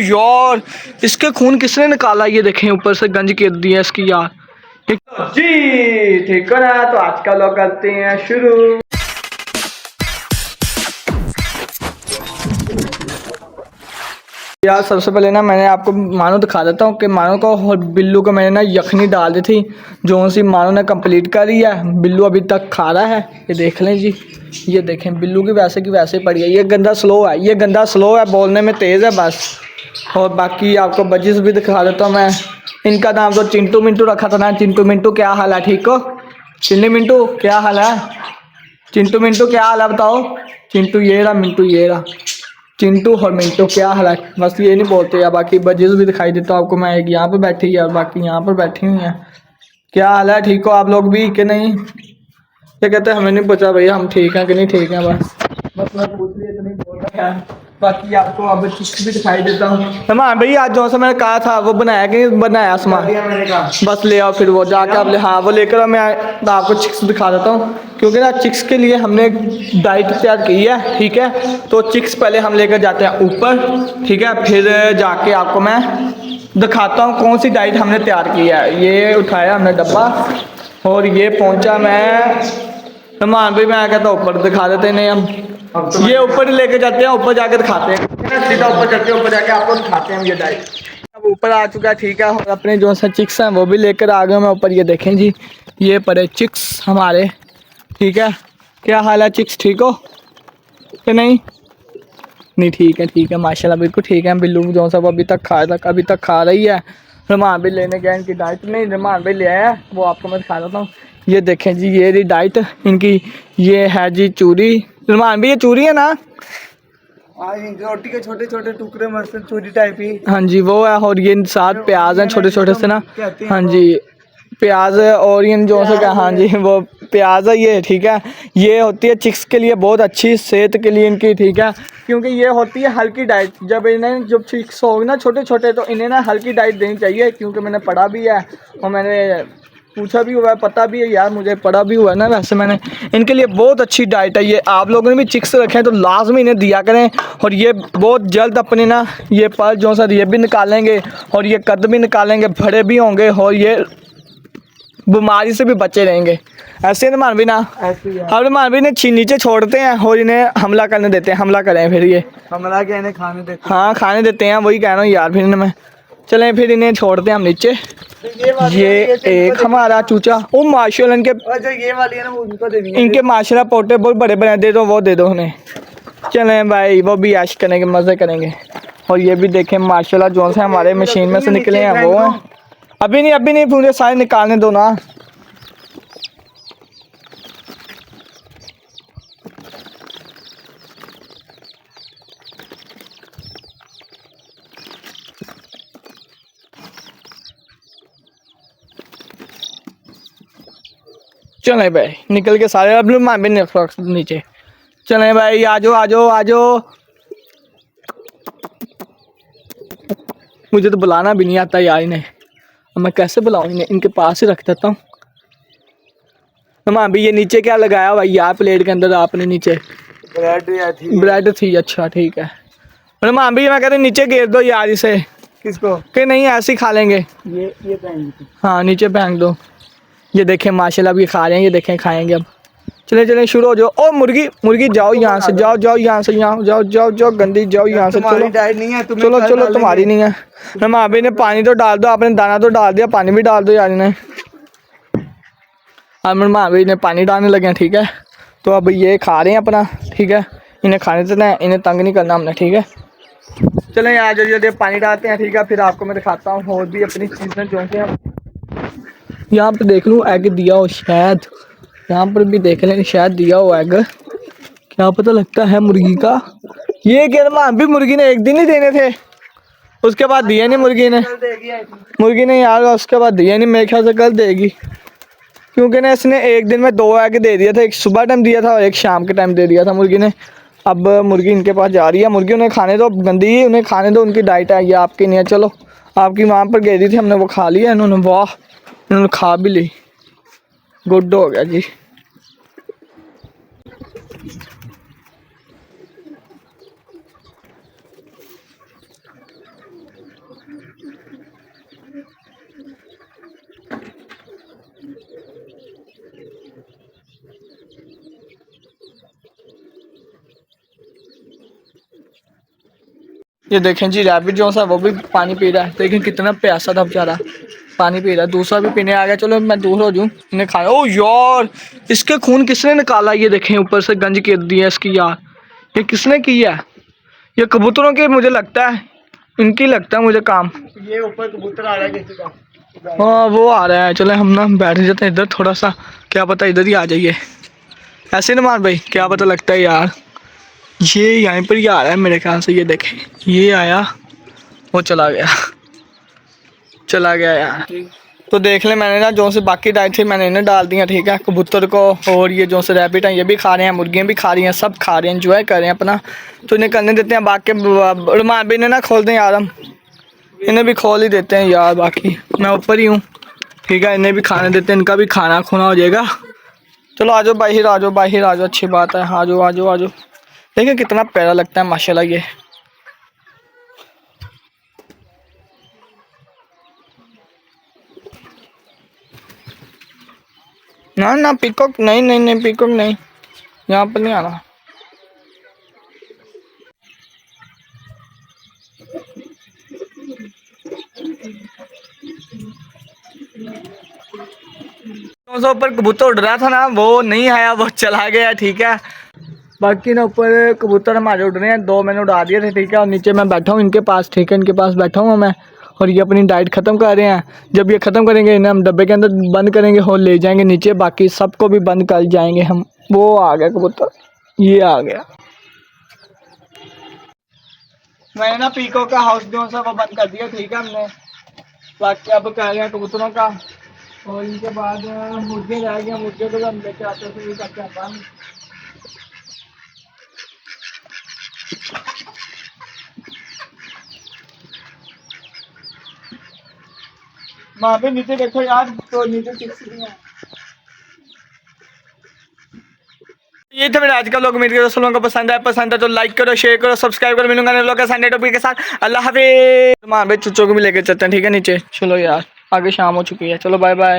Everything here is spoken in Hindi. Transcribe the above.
यार इसके खून किसने निकाला, ये देखें ऊपर से गंज कर दिया इसकी यार जी। ठीक है ना, तो आज का लोग करते हैं शुरू। यार सबसे पहले ना मैंने आपको मानो दिखा देता हूँ कि मानो को और बिल्लू को मैंने ना यखनी डाल दी थी, जो सी मानो ने कंप्लीट करी है। बिल्लू अभी तक खा रहा है, ये देख लें जी। ये देखें बिल्लू की वैसे की वैसे पड़ी है। ये गंदा स्लो है, ये गंदा स्लो है, बोलने में तेज़ है बस। और बाकी आपको बजिस भी दिखा देता हूँ मैं। इनका नाम तो चिंटू मिंटू रखा था ना। चिंटू मिंटू क्या हाल है, ठीक हो? चिन्नी मिंटू क्या हाल है? चिंटू मिंटू क्या हाल है बताओ? चिंटू ये रहा, मिंटू ये रहा। चिंटू और मिंटू क्या हाल है, बस ये नहीं बोलते यार। बाकी बजेस भी दिखाई देता हूँ आपको मैं। एक यहाँ पे बैठी है और बाकी यहाँ पर बैठी हुई है। क्या हाल है, ठीक हो आप लोग भी कि नहीं? ये कहते हैं हमें नहीं पता भैया हम ठीक हैं कि नहीं ठीक हैं, बस मैं पूछ लिया तो नहीं बोल रहा है। बाकी आपको अब चिक्स भी दिखाई देता हूँ। हाँ भैया आज जो सा मैंने कहा था वो बनाया कि नहीं बनाया सामान? मैंने कहा बस ले आओ फिर वो जाके आप ले। हाँ वो लेकर मैं आपको चिक्स दिखा देता हूँ, क्योंकि ना चिक्स के लिए हमने डाइट तैयार की है, ठीक है। तो चिक्स पहले हम लेकर जाते हैं ऊपर, ठीक है, फिर जाके आपको मैं दिखाता हूँ कौन सी डाइट हमने तैयार की है। ये उठाया हमने डब्बा और ये पहुँचा मैं मान भाई, मैं कहता ऊपर दिखा देते हैं हम। ये ऊपर लेके जाते हैं, ऊपर जाके दिखाते हैं, सीधा ऊपर चलते हैं, ऊपर जाके आपको दिखाते हैं ये डाइट। अब ऊपर आ चुका है, ठीक है। और अपने जो सा चिक्स हैं वो भी लेकर आ गए मैं ऊपर। ये देखें जी, ये पड़े चिक्स हमारे, ठीक है। क्या हाल है चिक्स, ठीक हो कि नहीं? नहीं ठीक है, ठीक है माशाल्लाह बिल्कुल ठीक है। बिल्लू जो सा वो अभी तक खा रही है। रमान भी लेने गए इनकी डाइट, नहीं रमान भी ले आया, वो आपको मैं दिखा देता हूँ। ये देखें जी, ये रही डाइट इनकी। ये है जी चूरी। रमान भी ये चूरी है ना? रोटी के छोटे छोटे टुकड़े मस्त चूरी टाइप ही। हाँ जी वो है। और ये साथ प्याज हैं छोटे छोटे से ना। हाँ जी प्याज और ये जो से क्या, हाँ जी वो प्याज है ये, ठीक है। ये होती है चिक्स के लिए बहुत अच्छी, सेहत के लिए इनकी, ठीक है। क्योंकि ये होती है हल्की डाइट। जब चिक्स होगी ना छोटे छोटे तो इन्हें ना हल्की डाइट देनी चाहिए, क्योंकि मैंने पढ़ा भी है और मैंने पूछा भी हुआ है, पता भी है यार, मुझे पढ़ा भी हुआ है ना। वैसे मैंने इनके लिए बहुत अच्छी डाइट है ये। आप लोगों ने भी चिक्स रखें तो लाजमी इन्हें दिया करें। और ये बहुत जल्द अपने ना ये पल जो सा ये भी निकालेंगे और ये कद भी निकालेंगे, बड़े भी होंगे और ये बीमारी से भी बचे रहेंगे। ऐसे मान भी ना, अब मान भी इन्हें नीचे छोड़ते हैं और इन्हें हमला करने देते हैं। हमला करें फिर ये हमला के इन्हें खाने देते हैं। हाँ खाने देते हैं, वही कह रहा हूँ यार। फिर इन्हें मैं चलें, फिर इन्हें छोड़ते हैं हम नीचे। ये एक हमारा चूचा, ओ माशाल्लाह इनके जो ये वाली है ना वो उनको देनी है। इनके माशाल्लाह पोटे बहुत बड़े बने, दे दो वो दे दो उन्हें। चलें भाई वो भी ऐश करेंगे, मज़े करेंगे। और ये भी देखें माशाल्लाह जो से हमारे मशीन में से निकले हैं वो हैं। अभी नहीं पूरे सारे निकालने दो ना। चलें भाई निकल के सारे अब मान भी नीचे। चलें भाई आ जाओ। मुझे तो बुलाना भी नहीं आता यार इन्हें, अब मैं कैसे बुलाऊँ इन्हें? इनके पास ही रख देता हूँ। हाँ भी ये नीचे क्या लगाया भाई यार प्लेट के अंदर आपने? नीचे ब्रेड थी, अच्छा ठीक है। हाँ भी मैं कहते नीचे घेर दो यार इसे। किसको? कि नहीं ऐसे ही खा लेंगे। ये हाँ नीचे फेंक दो। ये देखें माशाल्लाह अब ये खा रहे हैं, ये देखें खाएंगे अब। चले शुरू हो जाओ। ओ मुर्गी जाओ यहाँ से, जाओ यहाँ से, यहाँ जाओ गंदी, जाओ यहाँ से। चलो डाइट नहीं है, चलो तुम्हारी नहीं है। हम अभी ने पानी तो डाल दो, आपने दाना तो डाल दिया, पानी भी डाल दो यार इन्हें। अब अभी ने पानी डालने लगे हैं, ठीक है। तो अब ये खा रहे हैं अपना, ठीक है। इन्हें खाने देना है, इन्हें तंग नहीं करना हमने, ठीक है। चलें यहाँ जल्दी पानी डालते हैं, ठीक है। फिर आपको मैं दिखाता हूँ और भी अपनी चीज़ें जो हैं। यहाँ पर देख लूँ एग दिया हो शायद, यहाँ पर भी देख लें शायद दिया हो एग, क्या पता लगता है मुर्गी का। ये क्या भी मुर्गी ने एक दिन ही देने थे, उसके बाद दिया नहीं मुर्गी ने यार, उसके बाद दिया नहीं। मेरे ख्याल से कल देगी, क्योंकि ना इसने एक दिन में 2 एग दे दिया था। एक सुबह टाइम दिया था और एक शाम के टाइम दे दिया था मुर्गी ने। अब मुर्गी इनके पास जा रही है, मुर्गी उन्हें खाने दो, गंदी उन्हें खाने दो, उनकी डाइट है ये, आपकी नहीं है। चलो आपकी वहाँ पर गई थी, हमने वो खा लिया इन्होंने, वाह इन्होंने खा भी ली, गुड हो गया जी। ये देखें जी रैबिट जो सा वो भी पानी पी रहा है, लेकिन कितना प्यासा था बेचारा, पानी पी रहा है। दूसरा भी पीने आ गया, चलो मैं दूर हो जाऊँ, इन्हें खाया। ओ यार इसके खून किसने निकाला, ये देखें ऊपर से गंज कर दी है इसकी यार, ये किसने की है? ये कबूतरों के मुझे लगता है, इनकी लगता है मुझे काम। ये ऊपर कबूतर आ रहा है किसी का। हाँ वो आ रहा है, चले हम ना बैठ जाते हैं इधर थोड़ा सा, क्या पता इधर ही आ जाइए। ऐसे ना मार भाई, क्या पता लगता है यार। ये यहीं पर ही आ रहा है मेरे ख्याल से, ये देखें ये आया, वो चला गया, चला गया यार। तो देख ले मैंने ना जो से बाकी डाइट थी मैंने इन्हें डाल दिया, ठीक है, कबूतर को। और ये जो से रैबिट हैं ये भी खा रहे हैं, मुर्गियाँ भी खा रही हैं, सब खा रहे हैं, एंजॉय कर रहे हैं अपना। तो इन्हें करने देते हैं, बाकी रुमान भी इन्हें ना खोल दें यार, हम इन्हें भी खोल ही देते हैं यार। बाकी मैं ऊपर ही हूँ, ठीक है, इन्हें भी खाने देते हैं, इनका भी खाना खुना हो जाएगा। चलो आ जाओ बाहर, आ जाओ बाहर, आ जाओ, अच्छी बात है, आ जाओ आ जाओ आ जाओ। देखिए कितना प्यारा लगता है माशाल्लाह ये। ना ना पीकॉक नहीं, नहीं नहीं पीकॉक नहीं, यहाँ पर नहीं आना। तो ऊपर कबूतर उड़ रहा था ना, वो नहीं आया, वो चला गया, ठीक है। बाकी ना ऊपर कबूतर हमारे उड़ रहे हैं, 2 मैंने उड़ा दिए थे, ठीक है। और नीचे मैं बैठा हूँ इनके पास, ठीक है, इनके पास बैठा हूँ मैं। और ये अपनी डाइट ख़त्म कर रहे हैं। जब ये ख़त्म करेंगे इन्हें हम डब्बे के अंदर बंद करेंगे और ले जाएंगे नीचे, बाकी सबको भी बंद कर जाएंगे हम। वो आ गया कबूतर, ये आ गया। मैंने ना पीको का हाउस जो सा वो बंद कर दिया, ठीक है हमने। बाकी अब कह रहे हैं कबूतरों का, और इनके बाद मुर्गे रह गए, मुर्गे को भी हम लेके आते हैं, ये करते हैं बंद। वहाँ पे नीचे देखो यार, तो नीचे किसी नहीं है। ये था मेरा आज का लोग, उम्मीद करो लोगों को पसंद है तो लाइक करो, शेयर करो, सब्सक्राइब करो। मिलूंगा नए लोग के संडे टॉपिक के साथ। अल्लाह हाफिज़। मां भाई चुच्चों को भी लेके चलते हैं, ठीक है नीचे। चलो यार आगे शाम हो चुकी है, चलो बाय बाय।